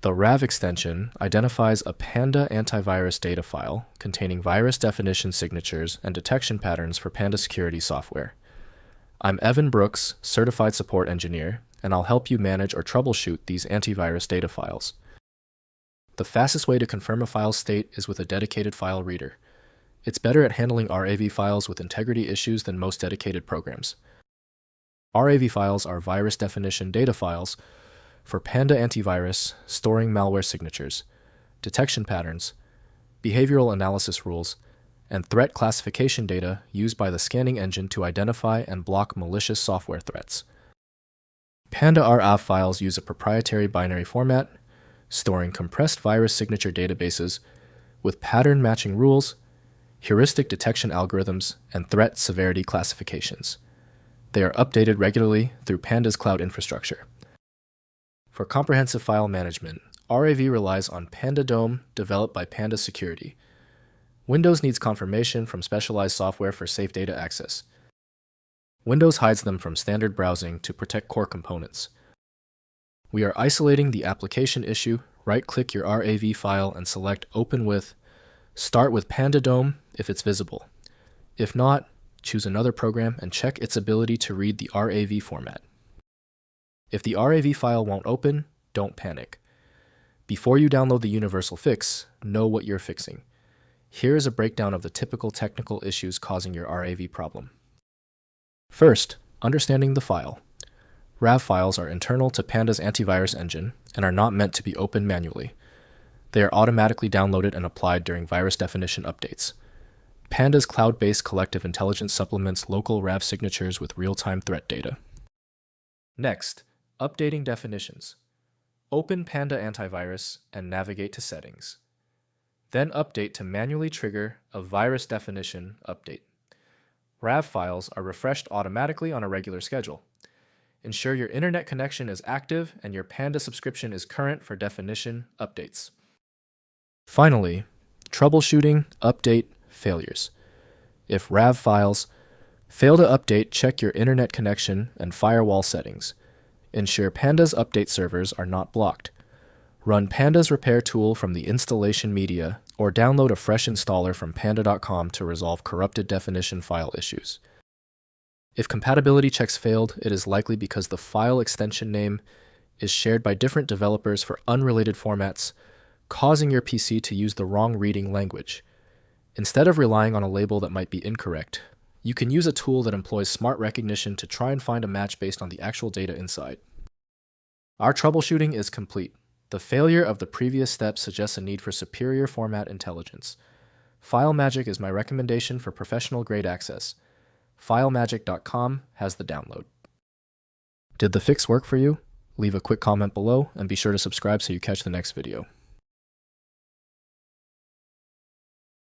The RAV extension identifies a Panda Antivirus data file containing virus definition signatures and detection patterns for Panda security software. I'm Evan Brooks, Certified Support Engineer, and I'll help you manage or troubleshoot these antivirus data files. The fastest way to confirm a file's state is with a dedicated file reader. It's better at handling RAV files with integrity issues than most dedicated programs. RAV files are virus definition data files for Panda Antivirus, storing malware signatures, detection patterns, behavioral analysis rules, and threat classification data used by the scanning engine to identify and block malicious software threats. Panda RAV files use a proprietary binary format, storing compressed virus signature databases with pattern matching rules, heuristic detection algorithms, and threat severity classifications. They are updated regularly through Panda's cloud infrastructure. For comprehensive file management, RAV relies on Panda DOM developed by Panda Security. Windows needs confirmation from specialized software for safe data access. Windows hides them from standard browsing to protect core components. We are isolating the application issue. Right-click your RAV file and select Open with. Start with Panda DOM if it's visible. If not, choose another program and check its ability to read the RAV format. If the RAV file won't open, don't panic. Before you download the universal fix, know what you're fixing. Here is a breakdown of the typical technical issues causing your RAV problem. First, understanding the file. RAV files are internal to Panda's antivirus engine and are not meant to be opened manually. They are automatically downloaded and applied during virus definition updates. Panda's cloud-based collective intelligence supplements local RAV signatures with real-time threat data. Next, updating definitions. Open Panda Antivirus and navigate to Settings. Then update to manually trigger a virus definition update. RAV files are refreshed automatically on a regular schedule. Ensure your internet connection is active and your Panda subscription is current for definition updates. Finally, troubleshooting update failures. If RAV files fail to update, check your internet connection and firewall settings. Ensure Panda's update servers are not blocked. Run Panda's repair tool from the installation media or download a fresh installer from panda.com to resolve corrupted definition file issues. If compatibility checks failed, it is likely because the file extension name is shared by different developers for unrelated formats, causing your PC to use the wrong reading language. Instead of relying on a label that might be incorrect, you can use a tool that employs smart recognition to try and find a match based on the actual data inside. Our troubleshooting is complete. The failure of the previous steps suggests a need for superior format intelligence. FileMagick is my recommendation for professional-grade access. FileMagick.com has the download. Did the fix work for you? Leave a quick comment below and be sure to subscribe so you catch the next video.